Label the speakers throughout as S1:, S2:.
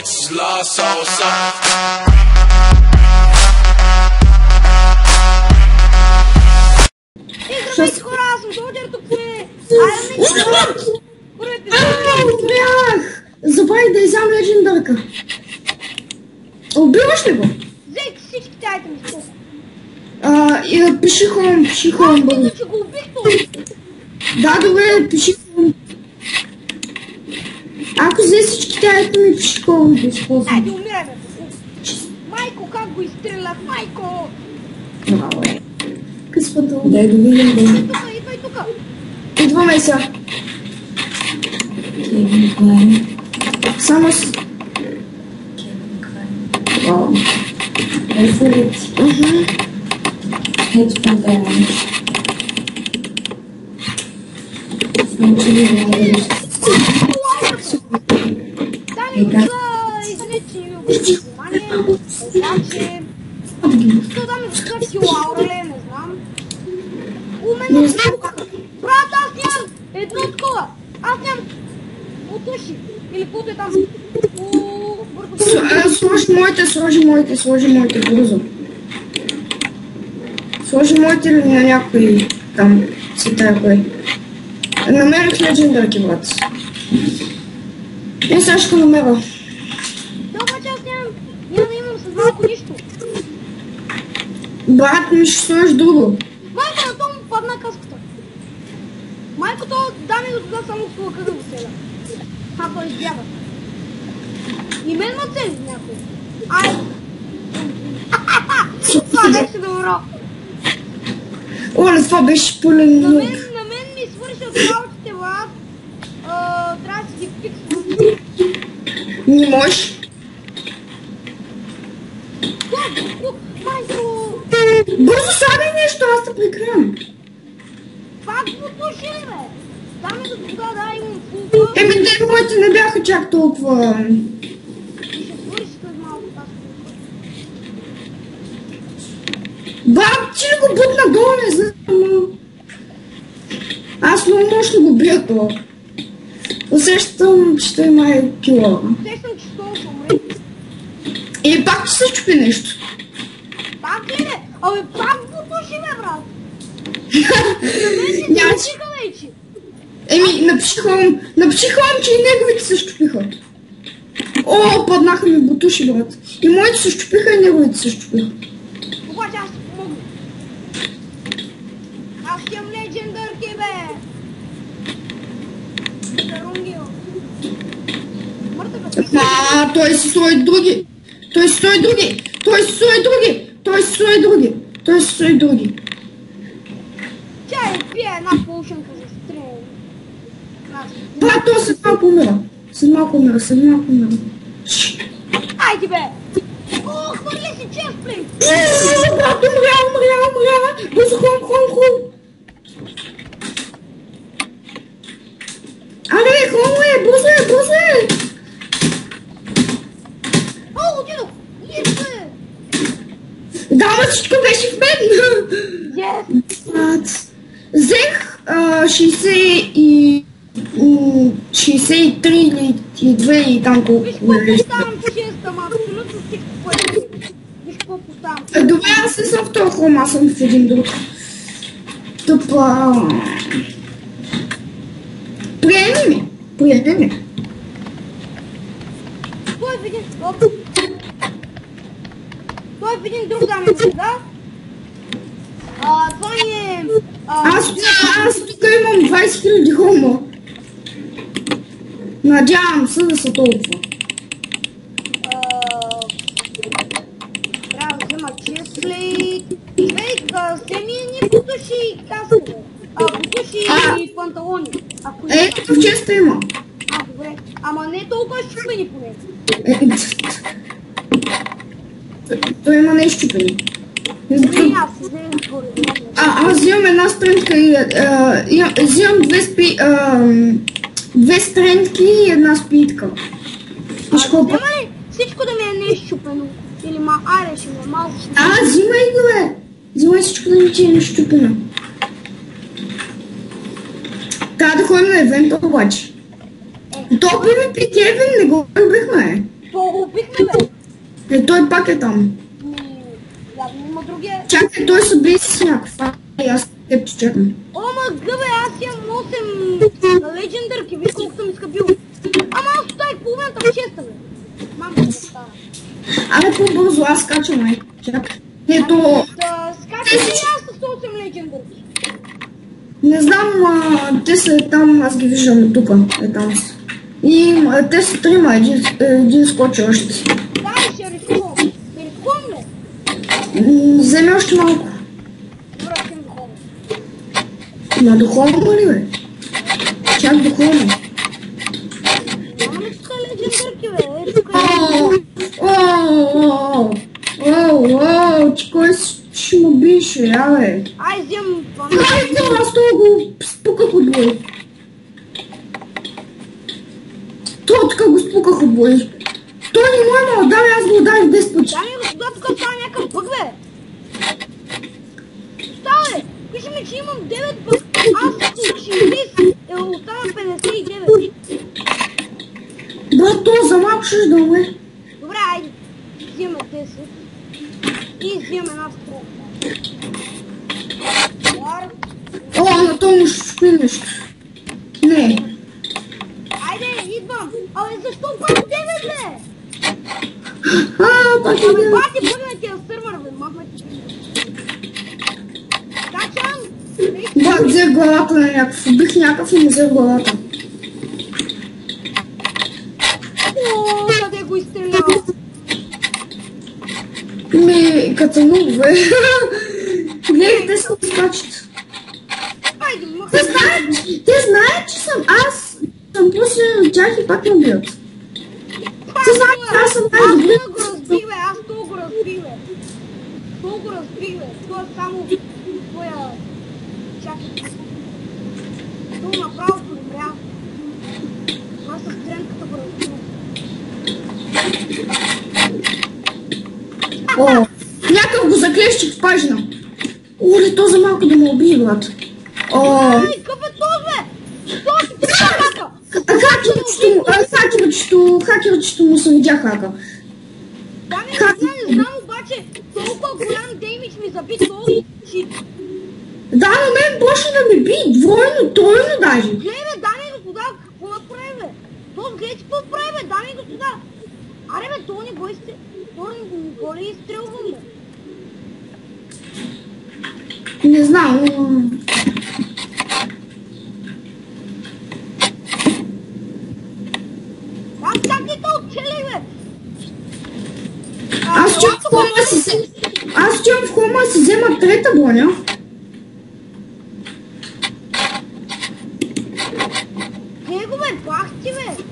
S1: Bitches love so.
S2: Здравейте хора, аз съм Солджер, тук е...
S3: Умрях! Забравих да изям легендарка. Убиваш ли го?
S2: Взех всичките айтеми, сколько?
S3: Пиши хом, бъде.
S2: Мисля, че го убих това.
S3: Да, добре, пиши хом. Ако взе всичките айтеми, пиши хом, да използвам.
S2: Айде, умирай, бе. Майко, как го изстрелях, майко!
S3: Браво, е. Къспата.
S4: Дай да видим
S2: Идвай тука.
S3: Идваме сега.
S4: Кевин Клайн.
S3: Само с...
S4: Кевин Клайн.
S3: Вау.
S4: Реферит. Хед панталон. Смучили влагали.
S2: Дами го за извинете, че ми обръщам внимание. Обаче... Що да ми закачи Лаура, не знам. У мен не знам как... Брат, аз нямам едно такова. Аз нямам отуши. Или каквото е там.
S3: Сложи моите, бързо. Сложи моите или на някой там си тая кой. Намерих легендарки, брат. И сега ще намеря.
S2: Да, обаче аз няма да имам с малко нищо.
S3: Брат ми ще сложиш друго.
S2: Майко, на това му падна каската. Майко, то дай ми до тога само с лъка да го селя. Той избяга. И мен ма цели някой. Ай! Това беше добро.
S3: Оле, това беше пълен
S2: На
S3: лук.
S2: мен ми свършат работите, брат. Трябва да си ги фиксвам.
S3: Не можеш.
S2: Майко!
S3: Бързо садай нещо, аз те прикривам.
S2: Пак потуши ли, бе? Дай ми до тога, да имам фулка.
S3: Те моите не бяха чак толкова.
S2: И ще свърши след малко тази фулка.
S3: Брат, ти ли го бутна долу, не знам. Аз много ще го бия това. Усещам, че той има кила.
S2: Усещам, че това ще умре.
S3: И пак ще се чупи нещо.
S2: Пак ли, бе? Абе, пак потуши, бе, брат.
S3: Няма
S2: Ти вече.
S3: напиши хом, че и неговите се щупиха. О, паднаха ми бутуши, брат. И моите се щупиха, и неговите се щупиха.
S2: Обаче аз ще помогна. Аз ще имам легендарки, бе. Зарунгил. Мъртъв, бе.
S3: Той си стои други. Той си стои други.
S2: Чай, пия една полушенка за стрел.
S3: Брат, той след малко умира. След малко умира.
S2: Айде, бе. О, хвърли си честплей.
S3: Брат, умря. Бързо, хом. Аре, хом е, бързо е.
S2: О, отидох. Бе.
S3: Да, ма всичко беше в мен.
S2: Yes.
S3: Взех 63 или 2 и там колко.
S2: Виж какво поставям в честа, ма абсолютно всичко, което е. Виж какво поставям.
S3: Добре, аз не съм в този хром, аз съм в един друг. Тъпа. Приеми ми.
S2: Той е в един... Той е в един друг дами, да? Това ни е...
S3: Аз тук имам 20 000 хрома. Надявам се да са толкова.
S2: Трябва да взема честплей. Човек, семи ни потуши каска. Потуши панталони.
S3: Ето в честа има.
S2: Добре. Ама не толкова щупени поне.
S3: Той има не щупени.
S2: Добре, аз си вземем горе.
S3: Аз взимам една стренка и... взимам две стренки и една спитка.
S2: Взема ли всичко да ми е не щупено? Или айде ще ми е малко щупено.
S3: Взимай го, бе. Взимай всичко да ми ти е не щупено. Трябва да ходим на евент обаче. То би ми при Кевин, не го любихме.
S2: По
S3: е там.
S2: Явно има други.
S3: Чакай, той се бе с някаква. Аз теб че чакам.
S2: Ома, гъбе, аз имам 8 легендърки, виж колко съм изкъпил. Ама аз оставих половината в честа, бе. Мамка да стара.
S3: Абе, по-бързо, аз скачам, май. Чакай. Ето,
S2: Скачай ли аз с 8 легендърки?
S3: не знам, те са там, аз ги виждам от тук. Е там са. И те са трима, един скочи още.
S2: Дай, ще рискувам. Ще рискувам ли?
S3: Вземи още малко.
S2: Добре, ще ми духовно.
S3: На духовно ли, бе? Чак духовно.
S2: Нямаме тук легендърки, бе. Е, тук
S3: Ти кой ще му бише, бе?
S2: Ай, взем това.
S3: Аз това го спуках от бой. Това така го спуках от бой. Той не му е мал, дай, аз го ударих 10 пъти.
S2: Дами и господа, тук става някакъв бъг, бе. Става, бе. Пише ми, че имам 9 бъг. Аз от 60 остава 59.
S3: Брат, това за малко ще да умре.
S2: Добре, айде. Взимаме 10. И взимаме една стрелка.
S3: На това му ще спи нещо. Не.
S2: Айде, идвам. Абе, защо пак 9, бе?
S3: Пак е
S2: Абе,
S3: да.
S2: бати, бъгнете я сървър, бе. Махвайте. Качам.
S3: Бак взе главата на някакъв. Убих някакъв и не взе главата.
S2: О, къде го изстрелял?
S3: Като много, бе. Гледай, те са скачат.
S2: Айде, махай.
S3: Те знаят, че съм аз. Съм пуснал от тях и пак ме убиват. Те знаят, че аз съм най-добре.
S2: Аз го разбих, бе. Аз то го разбих, бе. То го разбих, бе. То е само твоя... Чакай. То направо подобря. Аз с тренката го разбих.
S3: Някакъв го заклещих в пажина. Оле, то за малко да ме убие, брат.
S2: Ай, къв е то, бе? То си ти хака.
S3: Хакерчето му се видя хака.
S2: Да, не знам, обаче толкова голям деймидж ми заби толкова, че...
S3: Да, на мен почна да ме би двойно, тройно даже.
S2: Гледай, бе, дами и господа, какво направи, бе? То гледай, че какво прави, бе, дами и господа. Аре, бе, то не го ли изстрелвам, бе?
S3: Не знам.
S2: Аз как ти то отчели, бе?
S3: Аз чувам в хома си взема трета броня.
S2: Гледай го, бе, бах ти, бе.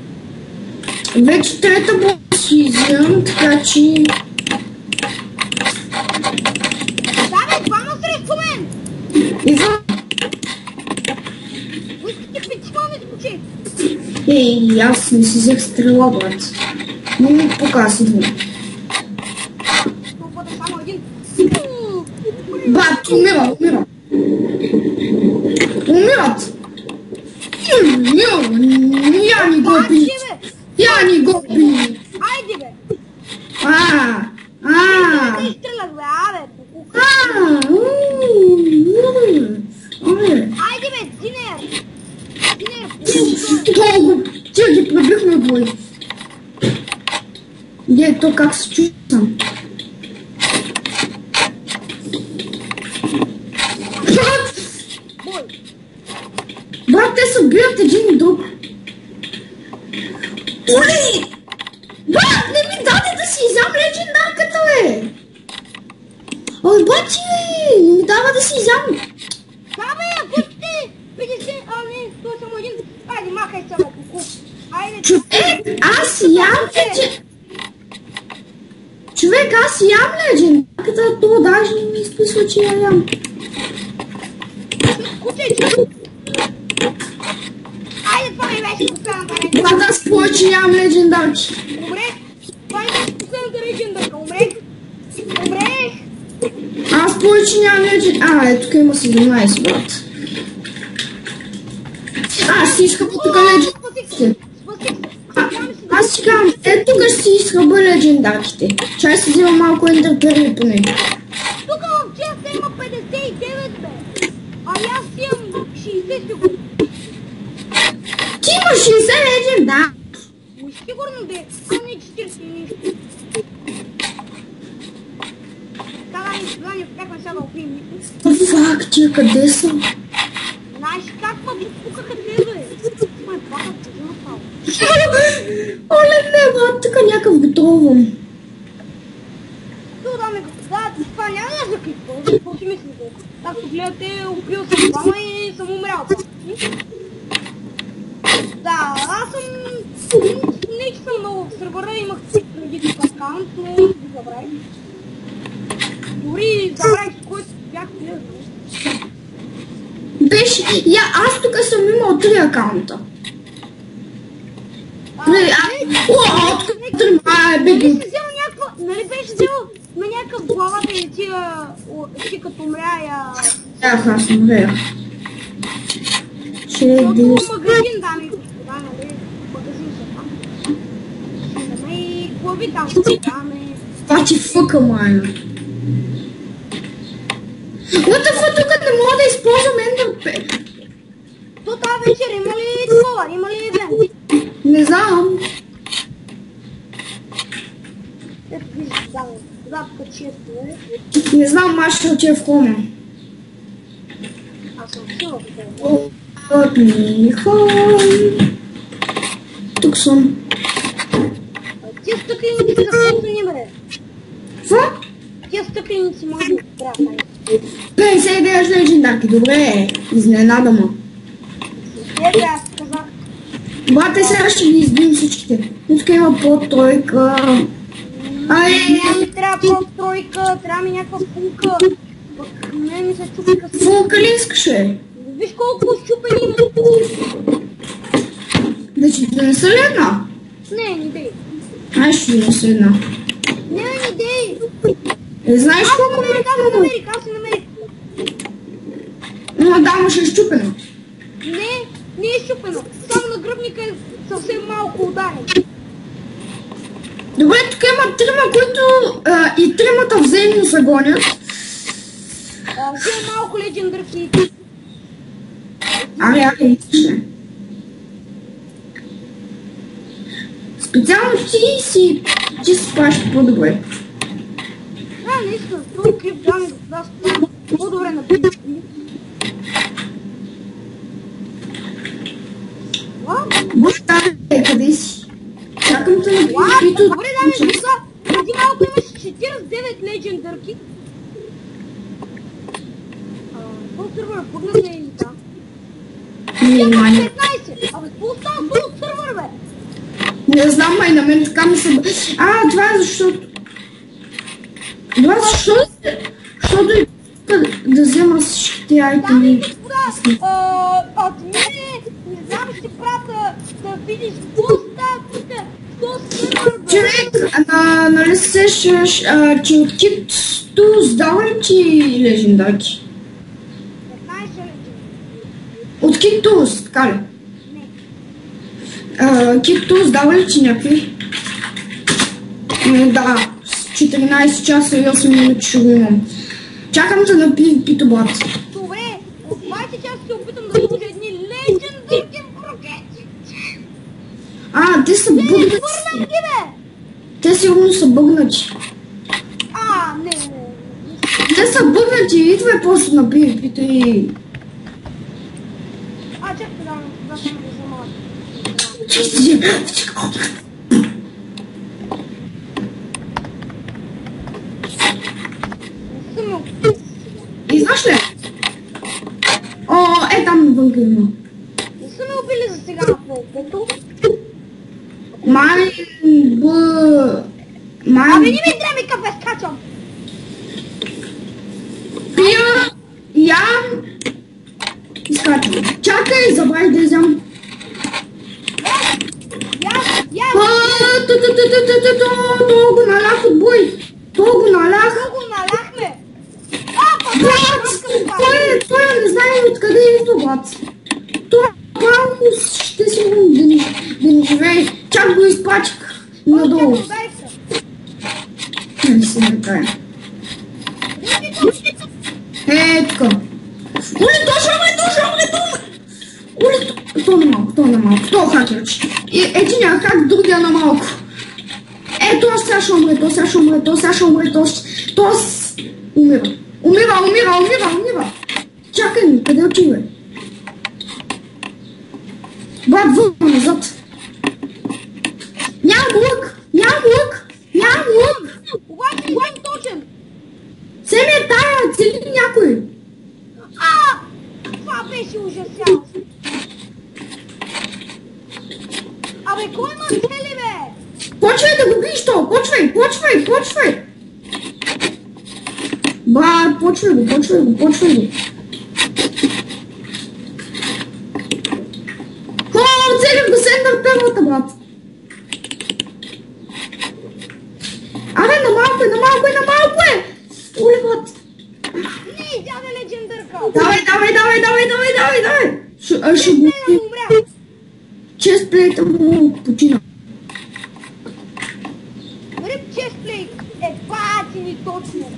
S3: Вече трета броня си вземам, така че...
S2: Да, бе, двама срещу мен.
S3: Идвам.
S2: Искате петима ми скочи.
S3: Ей, аз не си взех стрела, брат. Не ми показ, идвам.
S2: Това бъде само един.
S3: Брат, умират. Я ни го би. Я ни го би.
S2: Айде, бе. Да изстрелях, бе, абе, покука. Айде, бе, Динер.
S3: Тя ги пребихме бой. То как се чувствам. Брат, те се бият един и друг. Оле! Брат, не ми даде да си изям легендарката, бе! Ой, бати, не ми дава да си изям.
S2: Да, бе, ако сте 50, не, то само един. Айде, махай се, бе, куку. Айде.
S3: Човек, аз ям легендарката. Човек, аз ям легендарката, то даже не ми изписва, че я ям.
S2: Куче. Айде, това ми беше последната легендарка.
S3: Брат, аз повече ям легендарки.
S2: Добре, това ми беше последната легендарка. Умрех.
S3: Аз повече нямам легендарки. Тук има 17, брат. Аз си иска по тук легендарки. Аз си казвам, тук ще си изхъба легендарките. Чай си взема малко ендерпери поне.
S2: Тук в честа има 59, бе. А аз имам 60 сигурно.
S3: Ти имаш 60 легендар.
S2: Сигурно бе, а не 40 и нищо. Така ми се знае, как не сега да опием никой.
S3: Фак, тия къде са?
S2: Знаеш как ма пукаха те, бе? Ма е баха, кажи направо.
S3: Оле, не, брат, тук някакъв готовам.
S2: Ту, дами господа, това няма да заклипва, какво си мислите? Както гледате, убил съм двама и съм умрял. Да, аз съм... Не, че съм много в сървъра, имах преди тук аккаунт, но го забравих. Дори забравих с който бях влезал.
S3: Беше, аз тук съм имал 3 акаунта.
S2: Нали беше взел на някакъв главата и ти като умря
S3: Аз умрях.
S2: Защото магазин, дами и господа, нали? Магазин са там. Имаме и глави там, даме.
S3: Това ти фъка, майна. What the fuck, тук не мога да използвам ендърпер.
S2: То тази вечер има ли такова? Има ли ивент?
S3: Не знам.
S2: Ето виждаш, запка често е.
S3: Не знам, аз ще отида в кома.
S2: Аз съм сила в това.
S3: От Михон. Тук съм.
S2: Тия стъкленици какво са ни, бре?
S3: Какво?
S2: Тия стъкленици може да трябва.
S3: 59 легендарки, добре, изненада ма.
S2: Ето аз казах.
S3: Брате, сега ще ги избием всичките. Тук има по-тройка.
S2: Не трябва по-тройка, трябва ми някаква фулка. Пък не ми се чупи късно.
S3: Фулка ли искаш, бе?
S2: Виж колко щупени има.
S3: Да ти донеса ли една?
S2: Не, не дей.
S3: Ай, ще донеса една.
S2: Не дей.
S3: Знаеш колко
S2: Аз се намерих.
S3: Но да, ще е щупена.
S2: Не е щупено. Само на гръбника е съвсем малко ударен.
S3: Добре, тук има 3, които и 3-мата взаимно се гонят.
S2: Вие малко легендарки.
S3: Ай, специално ти си спаш по-добре.
S2: Наистина, този клип дами господа става по-добре на битки.
S3: Къде си? Чакам те на
S2: Добре, дами и господа, преди малко имаше 49 легендарки. Този сървър пъгна ли и там? Няма 15! Абе, какво остава от сървър, бе?
S3: Не знам, май на мен така ми се... Това е защото... Това е защото да взема всичките айтеми.
S2: Дами и господа, от мене, не знам, ще прата да видиш какво става тук, какво сървър, бе.
S3: Човек, нали се сещаш, че от Кипту сдава ли ти легендарки?
S2: 15 легендарки.
S3: От Киптус, така ли?
S2: Не.
S3: Киптус дава ли ти някакви? Да, с 14 часа и 8 минути ще го имам. Чакам те да питобат.
S2: Добре, от 20 часа се опитам да сложа едни легендарки брокети.
S3: Те са бъгнати.
S2: Върнам ги, бе!
S3: Те сигурно са бъгнати.
S2: Не.
S3: Те са бъгнати, идвай просто на PvP и...
S2: Чакай да съм го вземала.
S3: И знаеш ли? Там навънка има.
S2: Не са ме убили за сега на полкото.
S3: Май...
S2: Абе, не ми трябва кафе, скачам!
S3: Пия, ям... Изкачвам. Чакай, забравих да изям. То го налях от бой.
S2: Колко наляхме?
S3: Той не знае откъде идва, брат. Това малко ще си да не живее. Чак го изпачих надолу. Не си накрая. Така. Оле, то умре! Оле, то на малко, то хакерч. Ети няма хак, другия на малко. Ето, сега ще умре, то умира. Чакай ми, къде отива? Брат, върна назад. Нямам лък.
S2: Обаче, точен.
S3: Цели е тая, цели някой.
S2: Това беше ужасяващо. Абе, кой има цели, бе?
S3: Почвай да го биеш то, почвай. Брат, почвай го. Целим го с ендърперлата, брат. Абе, на малко е. Оле, брат.
S2: Не, дяде легендърка.
S3: Давай. Ще го... Честплейта му почина.
S2: Рип честплейт. Пати ни точно.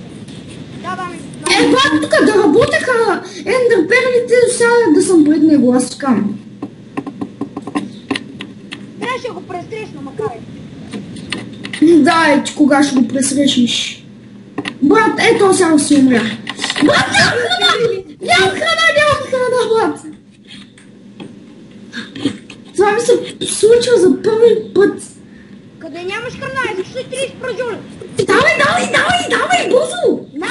S2: Даваме.
S3: Брат, тук да работеха ендърперлите, сега да съм пред него, аз скам.
S2: Трябваше да го пресрещна, макар
S3: Да, кога ще го пресрещнеш? Брат, ето сега си умря. Брат, нямам храна, брат. Това ми се случва за първи път.
S2: Къде нямаш храна? Защо си 30 пражули?
S3: Давай, бързо.
S2: На!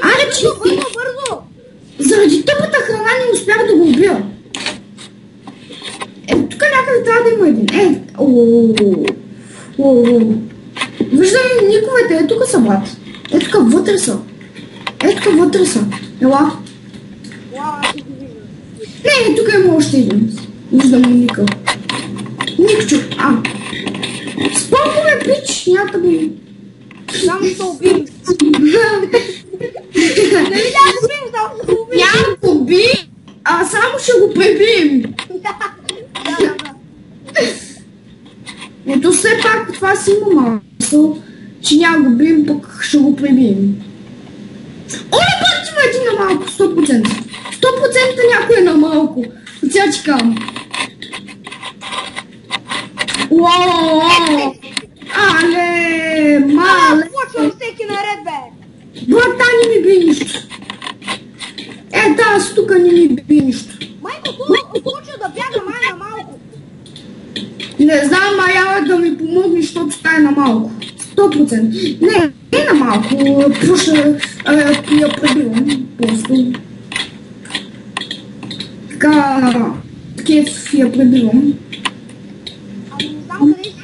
S3: Аре, че...
S2: Бързо!
S3: Заради тъпата храна не успях да го убия. Тук някъде трябва да има един. Виждам никовете, тук са, брат. Тук вътре са. Ела.
S2: Аз си го виждам.
S3: Не, тук има още един. Виждам Ника. Никчо, Спомпове, пич, нямата би.
S2: Само ще убим. Не видях да убим, само ще го убим.
S3: Няма да уби, само ще го пребием.
S2: Да.
S3: Ето все пак това си има малко, че няма го бием, пък ще го пребием. Оле, път има един на малко, 100%. 100% някой е на малко. Сега ти кам. Уау! Але, мале!
S2: Почвам всеки наред, бе!
S3: Брата, не ми би нищо. Аз тук не ми би нищо.
S2: Майко, почва да бяга май на малко.
S3: Не знам, Мая да ми помогне, защото стане на малко. 100%. Не на малко, просто я пребивам. Просто. Така, кеф я пребивам.
S2: Ами не знам къде си.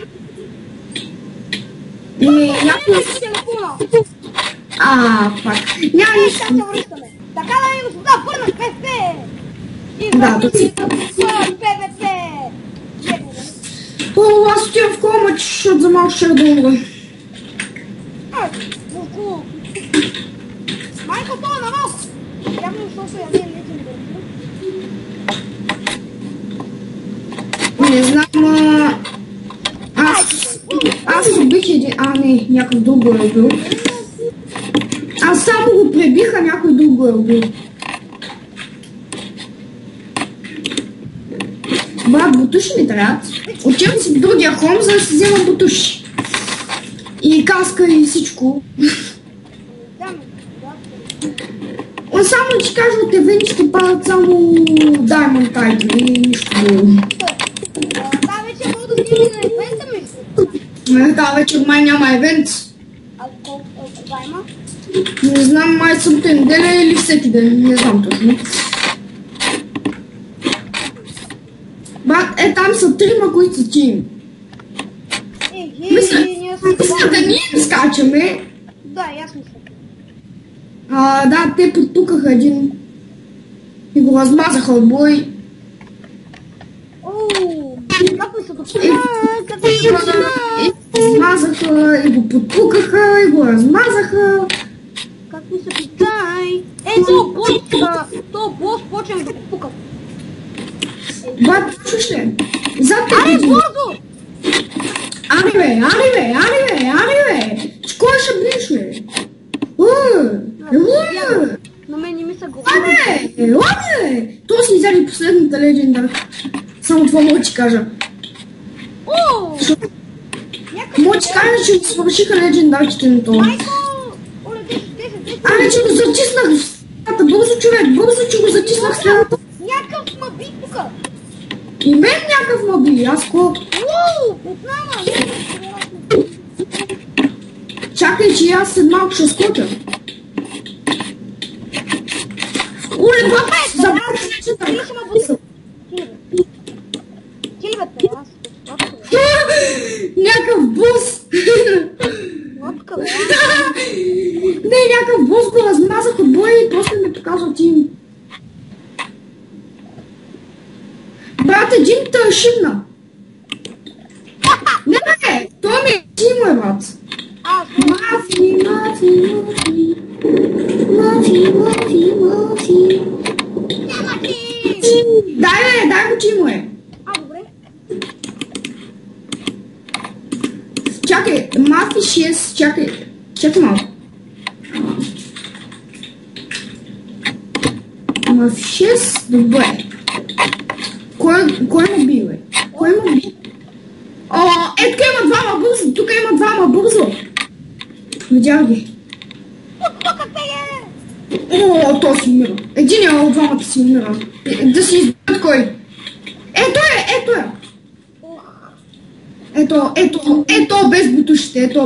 S3: Някой... Пак. Няма нищо.
S2: Сега се връщаме. Така да ми господа, върнах ПВП!
S3: Да, тук си.
S2: ПВП!
S3: Аз отивам в кола, защото за малко ще радълва.
S2: Майко, това на малко! Явно, защото я не е лечен.
S3: Не знам, аз убих един... Не, някой друг го е убил. Аз само го пребиха, някой друг го е убил. Брат, бутуши ми трябват. Отивам си в другия хом, за да си вземам бутуши. И каска и всичко. Само да ти кажа, от евентите падат само Diamond Titan и нищо друго.
S2: Да, вече мога да снимем на евента, мисля.
S3: Да, вече май няма евент.
S2: Кога има?
S3: Не знам, май събота неделя или всеки ден, не знам точно. Брат, там са трима, които са тим. Мисля, да ние им скачаме.
S2: Да, аз мисля.
S3: Да, те подпукаха един и го размазаха от бой.
S2: Как ми се допълна?
S3: Размазаха и го подпукаха и го размазаха.
S2: Как ми се питай? То бос почва да подпука.
S3: Брат, чуш ли? Зад теб
S2: Аре,
S3: един.
S2: бързо!
S3: Аре, кой ще биш, бе?
S2: На мен не ми се говори.
S3: Ладе! То си изяде последната легенда. Само това мога ти кажа.
S2: О!
S3: Мога ти кажа, че свършиха легендарите на това.
S2: Майко! Оле, 10.
S3: Ами, че го затиснах в стената. Бързо, човек, че го затиснах в стената.
S2: Някакъв маби тука.
S3: И мен някакъв маби, аз ко...
S2: Ууу! От nama!
S3: Чакай, че аз след малко ще скоча. Оле, папа, забравя се, че
S2: Ти ще ме бъде. Ти бе, аз.
S3: Някакъв бус.
S2: Лодка, бе.
S3: Не, някакъв бус го размазах от боя и после ми показва Тим. Брат, един тъй шибна. Не, той ми е Тимо, е, брат. Мафи.
S2: Няма ти!
S3: Дай го Тимо, е.
S2: Добре.
S3: Чакай, Мафи 6, чакай малко. Мафи 6, добре. Кой му бил, бе? О, тук има двама бързо. Видях ги. О, то си умира. Единият от двамата си умира. Да си изберат кой. Ето е. Ето без бутушите,
S2: То,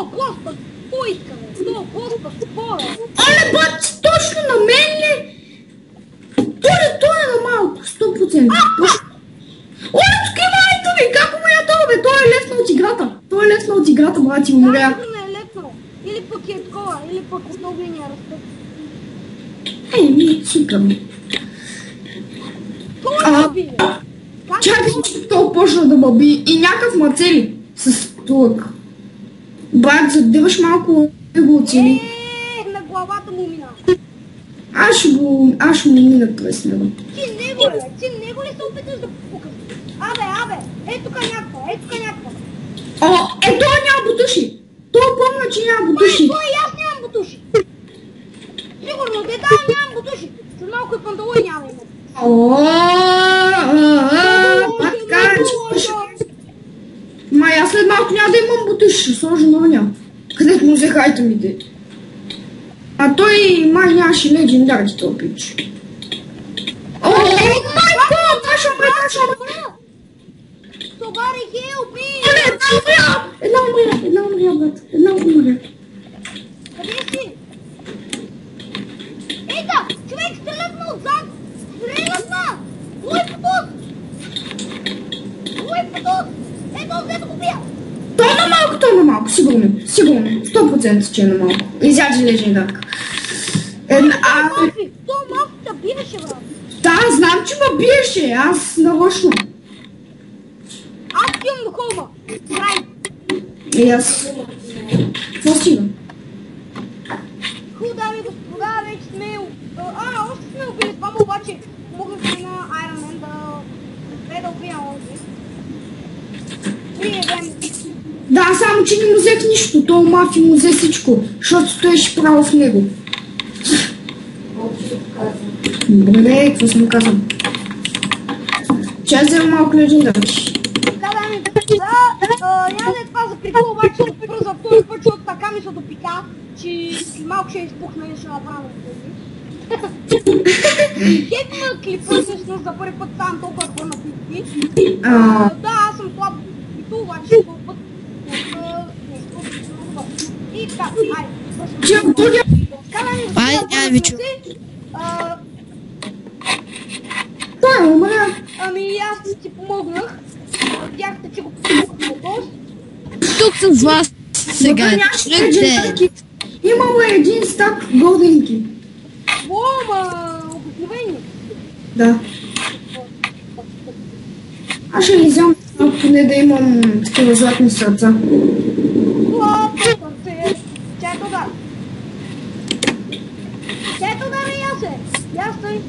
S2: Господ, поискаме. То, Господ, спора.
S3: Оле, бат, точно на мен ли? Той е на малко, 100%. Оле, тук има ето ви, как му я това, бе? Той е лесно от играта, брати, умря.
S2: Да, не е лесно. Или пък е такова, или пък от огнения растат.
S3: Ми цикам.
S2: Това е бе.
S3: Чакай, че то почна да бъби и някакъв мацели с тлък. Брат, задиваш малко да го оцени.
S2: На главата му мина.
S3: Аз ще му мина през него.
S2: Ти него ли се опиташ да покажеш? Абе, ето тук някаква.
S3: О, той няма бутуши. Той помня, че няма бутуши.
S2: Той и аз нямам бутуши. Сигурно, нямам бутуши. След малко и панталони няма има.
S3: Пак така, Май, аз след малко няма да имам бутуши, ще сложа новия. Където му взеха айтемите. А той май нямаше легендарите това пич. О, майко, това ще умре.
S2: Somebody help me!
S3: Една умря, брат.
S2: Къде си? Ейта! Човек, стрелят ме отзад! Мой пътот! Ето, взето го бия!
S3: Той е на малко, сигурно. 100% че е на малко. Изяде легендарка.
S2: То малко да биеше, брат.
S3: Да, знам, че ме биеше. Аз нарочно.
S2: Аз имам до холма. Край.
S3: И аз. Какво стига?
S2: Дами и господа, вече сме... още сме убили това, обаче могахме на Iron Man да убия онзи. Приедем.
S3: Да, само че не му взех нищо. Той мафи му взе всичко, защото стоеше право в него. Добре, какво съм казал? Чай взема малко легендарки.
S2: Така, дами и господа, няма да е това за прикол, обаче ще отбърза втори път, защото така ми се допика, че малко ще изпухна и ще направя на тези. Хейт на клипа, всъщност за първи път ставам толкова пърна клипи. Да, аз съм слаб и то, обаче този път и така, айде.
S3: Той умря.
S2: Ами аз ти помогнах. Видяхте, че го помогнах на бос.
S1: Тук съм с вас сега.
S3: Имало един стак голденки.
S2: Ма обикновени.
S3: Да. Аз ще ли вземам поне да имам такива златни сърца.
S2: Златни сърце. Чето да. Чето да ми ясе. Ясай.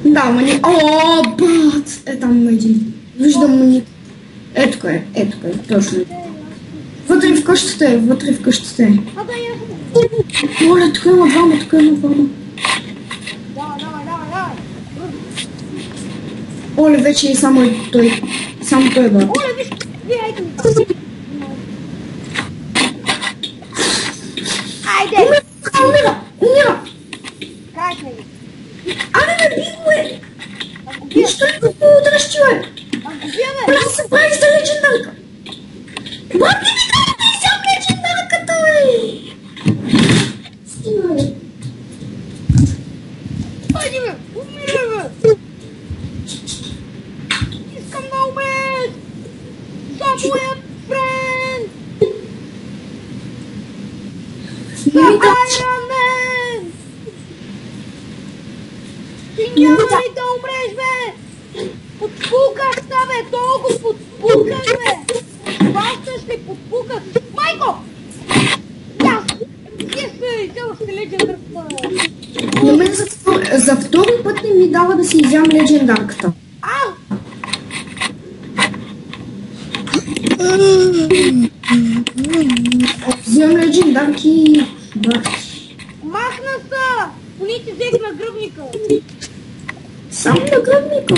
S3: Да, ма не... О, бат! Там има един. Виждам ни. Ето е, точно. Вътре в къщата е.
S2: А да я.
S3: Моля, тук има двама.
S2: Давай.
S3: Оле, вече е само той. Само той бе.
S2: Оле, виж, айде ми. Айде!
S3: Умира!
S2: Кай сме ги?
S3: Абе, ме би го е!
S2: Аз го бия.
S3: Защо ли го по-отръщи, бе?
S2: Аз го бия, бе.
S3: Бля, се прави за легендарка! Бати ми да не изям легендарката, бе! Стига, бе!
S2: Айде, бе. Умирай, бе. Искам да умееш. За моя френд. За Iron Man. Ти няма ли да умреш, бе? Подпукаш се, бе. Толкова подпукаш, бе. Хващаш ли подпукаш? Майко! Yes, цяло си легендарката.
S3: На мен за втори път не ми дава да си изям легендарката. Взимам легендарки, брат.
S2: Махна са! Поне ти взех на гръбника.
S3: Само на гръбника.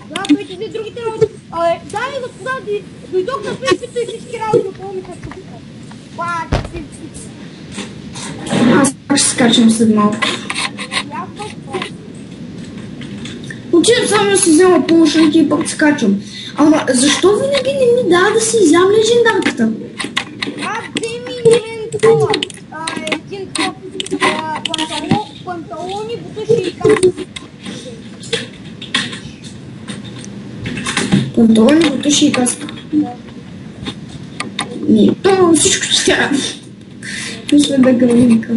S2: Да, той ти взе другите работи. Абе, дами и господа, дойдох на фейспито и всички работи около ми се чупиха. Пак,
S3: Аз пак ще скачам след малко. Отивам само да си взема помощники и пак скачам. Ама защо винаги не ми дава да си изям легендарката?
S2: вземи мен това. Един панталони, бутуши и каски.
S3: Панталони, бутуши и каска. То всичко трябва. Мисля да гръбника.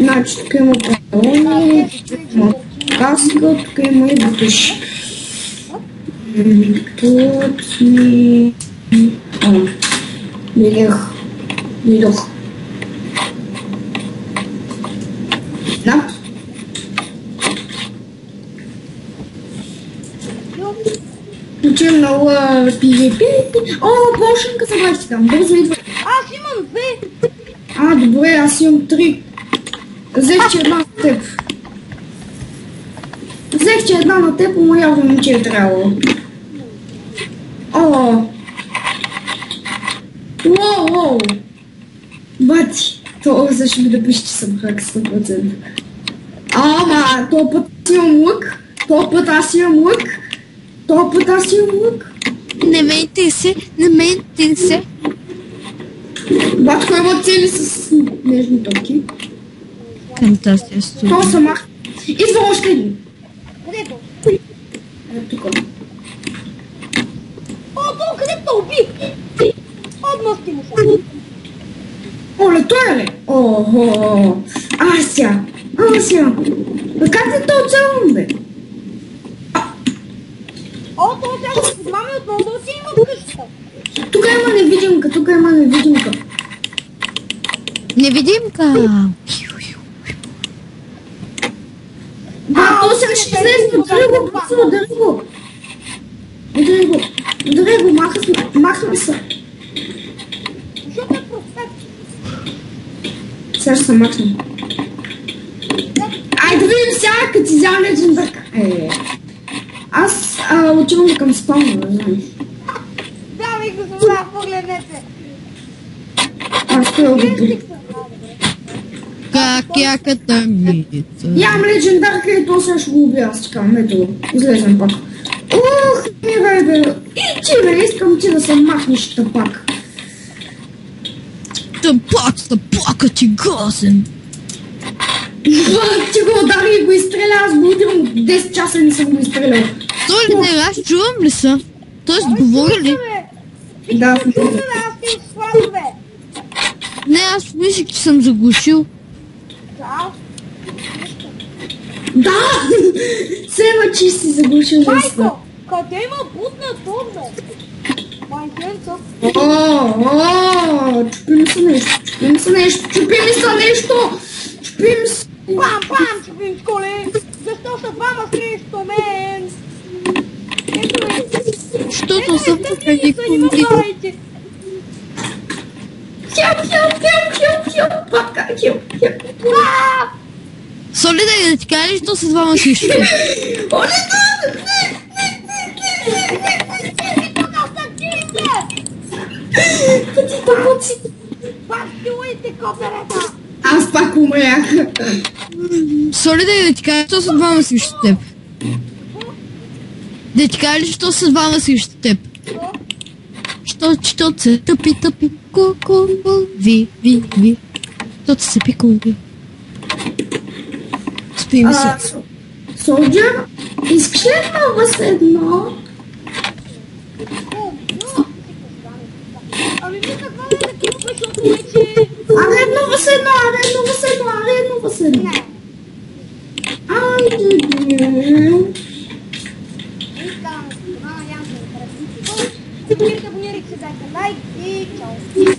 S3: Значи, тук има панталони, тук има каска, тук има и бутуши. Тут ми... Видох. Да. Включим на PvP. О, пошенка събрах си там. Бързо идва.
S2: Аз имам 2.
S3: Добре, аз имам 3. Взех ти една на теб. Ама явно не ти е трябвало. Уоу! Бати! Това защо ми да пише, че съм хак 100%. Ама, този път имам лък. Този път аз имам лък.
S1: Не менте се.
S3: Батко има цели с нежни токи.
S1: Към тази студия.
S3: То са мах. Идва още един.
S2: Където?
S3: Тук.
S2: То където уби? Отмъсти му се.
S3: Оле, той е ли? Ого! Ася! Бе, как е то цяло, бе?
S2: То сега ще подмами отново да си има в къщата.
S3: Тук има невидимка.
S1: Невидимка.
S3: То сега ще излезе. Удари го. Махна се.
S2: Защото е проспект.
S3: Сега ще се махна. Айде да видим сега, като ти взява легендарка. Аз отивам към спална, не знам.
S2: Дами и господа, погледнете.
S3: Аз стоя го при.
S1: Как яката мица.
S3: Ям легендарка и то сега ще го убия. Аз така, ето, излезем пак. Мирай, бе. И ти, бе, искам ти да се махнеш тъпак.
S1: Тъпака ти газен.
S3: Ти го удари и го изстреля, аз го удирам 10 часа и не съм го изстрелял.
S1: Той ли не, аз чувам ли са? Тоест говори ли?
S3: Да.
S2: Аз ти сладове.
S1: Не, аз мислих, че съм заглушил.
S2: Да.
S3: Все едно, че си заглушил нещо.
S2: Майко, къде има бутна ток, бе? Майкенца.
S3: Чупи ми се нещо.
S2: Пам, чупим с коле. Защо са двама срещу мен? Ето ме.
S1: Защото съм прави
S2: не
S1: комбит.
S2: махайте.
S1: Соли да ти кажеш, то с двама също.
S2: Бастилуйте коперета!
S3: Аз пак умрях.
S1: Соли да ти кажеш, то с двама срещу теб. Да ти кажеш, то с двама срещу теб. Що се тъпи, ку, ви. То се пикови. Спим се.
S3: Солджер, искаш ли много с едно?
S2: Ами ми какво да такива, защото вече...
S3: Едно в едно.
S2: Не.
S3: Айде.
S2: Искам, надявам се да харесате. Абонирайте се, дайте лайк и чао.